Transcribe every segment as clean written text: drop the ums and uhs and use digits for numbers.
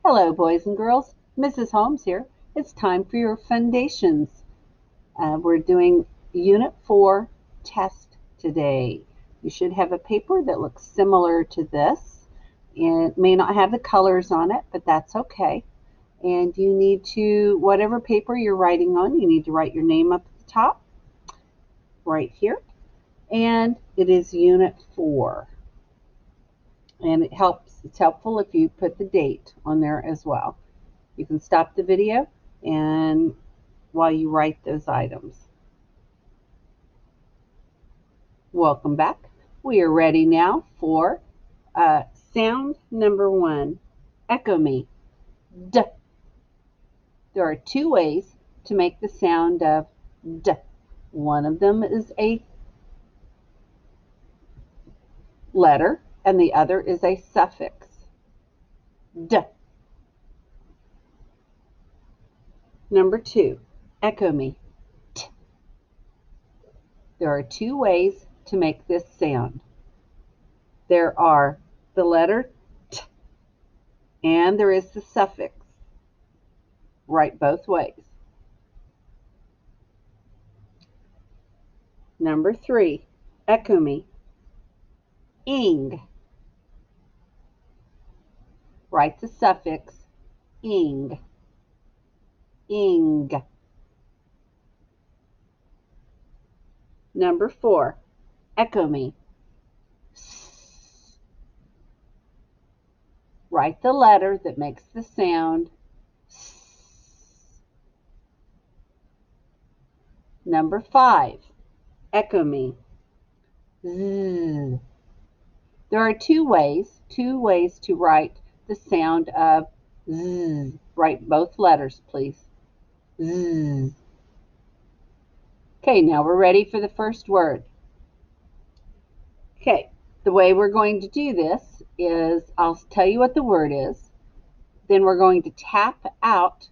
Hello, boys and girls. Mrs. Holmes here. It's time for your Fundations. We're doing Unit 4 test today. You should have a paper that looks similar to this. It may not have the colors on it, but that's okay. And you need to, whatever paper you're writing on, you need to write your name up at the top, right here. And it is Unit 4. And it's helpful if you put the date on there as well. You can stop the video and while you write those items. Welcome back. We are ready now for sound number 1. Echo me. D. There are two ways to make the sound of D. One of them is a letter and the other is a suffix. D. Number 2. Echo me. T. There are two ways to make this sound. There are the letter T and there is the suffix. Write both ways. Number 3. Echo me. Ing. Write the suffix ing. Ing. Number 4. Echo me. S. Write the letter that makes the sound S. Number 5. Echo me. Z. There are two ways to write the sound of Z. Write both letters, please. Z. Okay, now we're ready for the first word. Okay, the way we're going to do this is I'll tell you what the word is, then we're going to tap out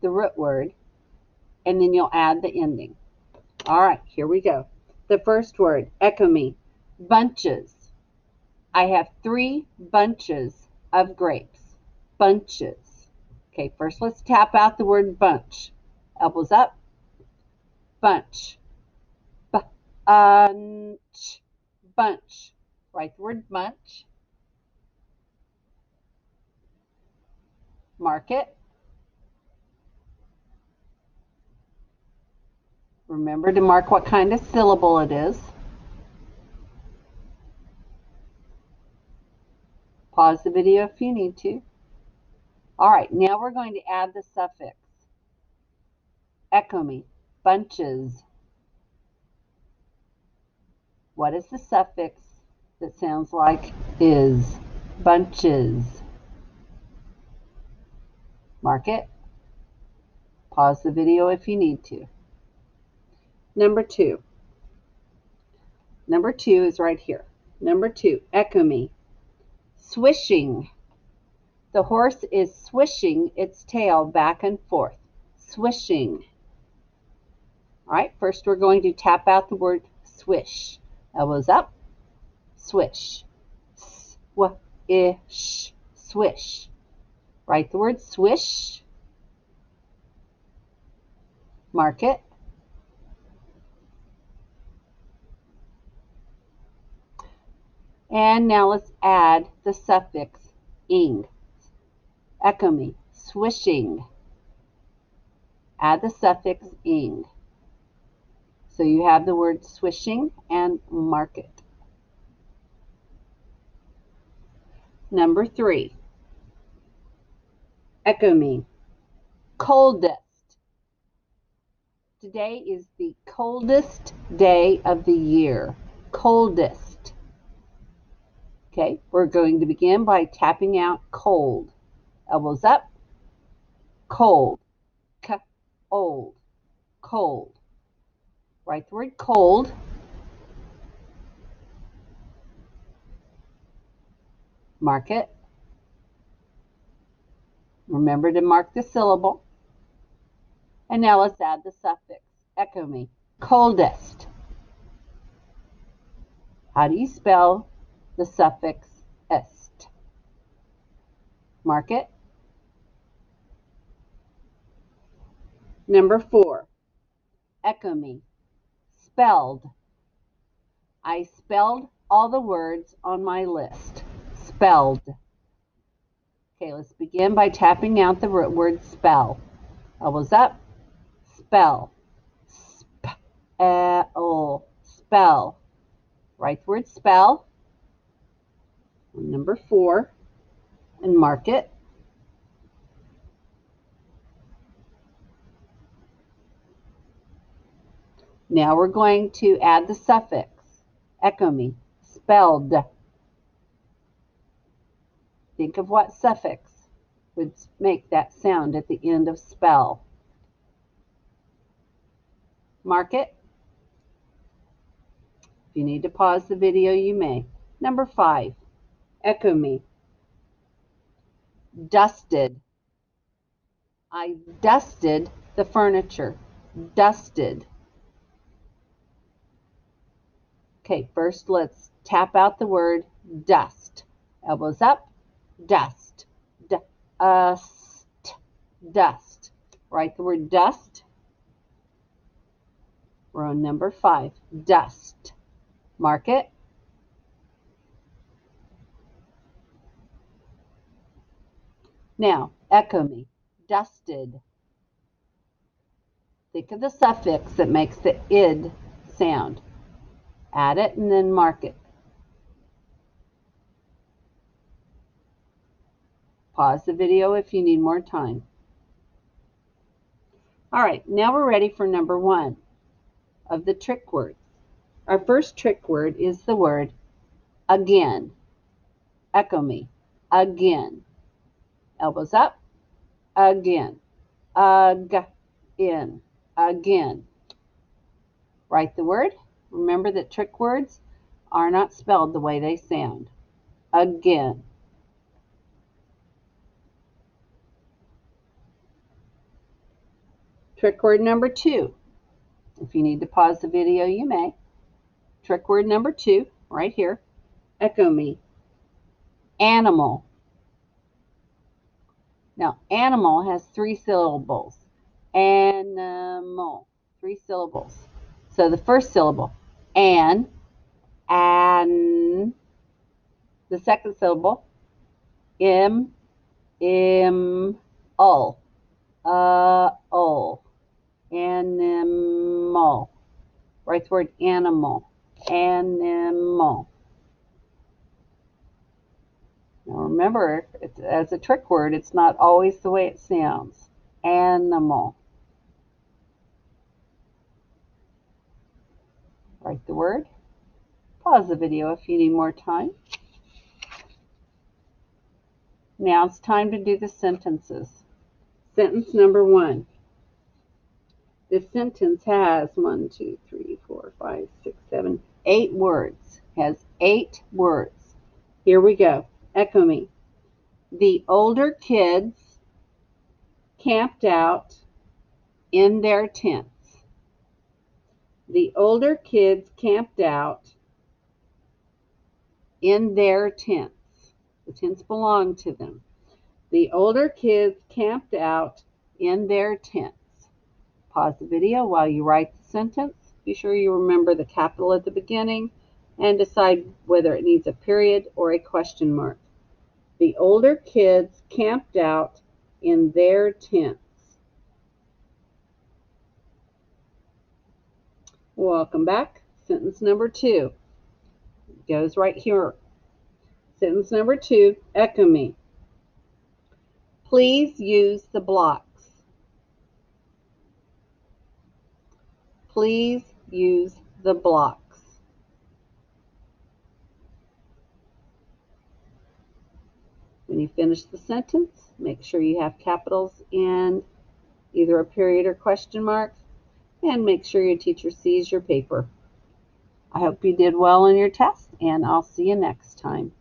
the root word, and then you'll add the ending. All right, here we go. The first word, echo me. Bunches. I have 3 bunches of grapes. Bunches. Okay, first let's tap out the word bunch. Elbows up. Bunch. Bunch. Bunch. Write the word bunch. Mark it. Remember to mark what kind of syllable it is. Pause the video if you need to. All right, now we're going to add the suffix. Echo me. Bunches. What is the suffix that sounds like is? Bunches. Mark it. Pause the video if you need to. Number 2. Number 2 is right here. Number 2, echo me. Swishing. The horse is swishing its tail back and forth. Swishing. All right, first we're going to tap out the word swish. Elbows up. Swish. Swish. Swish. Write the word swish. Mark it. And now let's add the suffix ing. Echo me. Swishing. Add the suffix ing. So you have the word swishing and mark it. Number 3. Echo me. Coldest. Today is the coldest day of the year. Coldest. Okay, we're going to begin by tapping out cold. Elbows up. Cold. Old. Cold. Write the word cold. Mark it. Remember to mark the syllable. And now let's add the suffix. Echo me. Coldest. How do you spell the suffix est? Mark it. Number 4, echo me. Spelled. I spelled all the words on my list. Spelled. Okay, let's begin by tapping out the word spell. Elbows up. Spell. Spell. Write the word spell on number 4 and mark it. Now we're going to add the suffix. Echo me. Spelled. Think of what suffix would make that sound at the end of spell. Mark it. If you need to pause the video, you may. Number 5, echo me. Dusted. I dusted the furniture. Dusted. Okay, first let's tap out the word dust. Elbows up. Dust. Dust. Write the word dust. We're on number 5. Dust. Mark it. Now, echo me. Dusted. Think of the suffix that makes the id sound. Add it and then mark it. Pause the video if you need more time. All right, now we're ready for number 1 of the trick words. Our first trick word is the word again. Echo me. Again. Elbows up. Again. In. Again. Write the word. Remember that trick words are not spelled the way they sound. Again. Trick word number 2. If you need to pause the video, you may. Trick word number 2, right here. Echo me. Animal. Now, animal has 3 syllables. Animal. 3 syllables. So the first syllable, an. The second syllable, ul. Animal. Write the word animal. Animal. Now remember, as a trick word, it's not always the way it sounds. Animal. Write the word. Pause the video if you need more time. Now it's time to do the sentences. Sentence number 1. This sentence has 8 words. Has 8 words. Here we go. Echo me. The older kids camped out in their tents. The older kids camped out in their tents. The tents belong to them. The older kids camped out in their tents. Pause the video while you write the sentence. Be sure you remember the capital at the beginning and decide whether it needs a period or a question mark. The older kids camped out in their tents. Welcome back. Sentence number 2 goes right here. Sentence number 2, echo me. Please use the blocks. Please use the blocks. When you finish the sentence, make sure you have capitals and either a period or question mark, and make sure your teacher sees your paper. I hope you did well on your test, and I'll see you next time.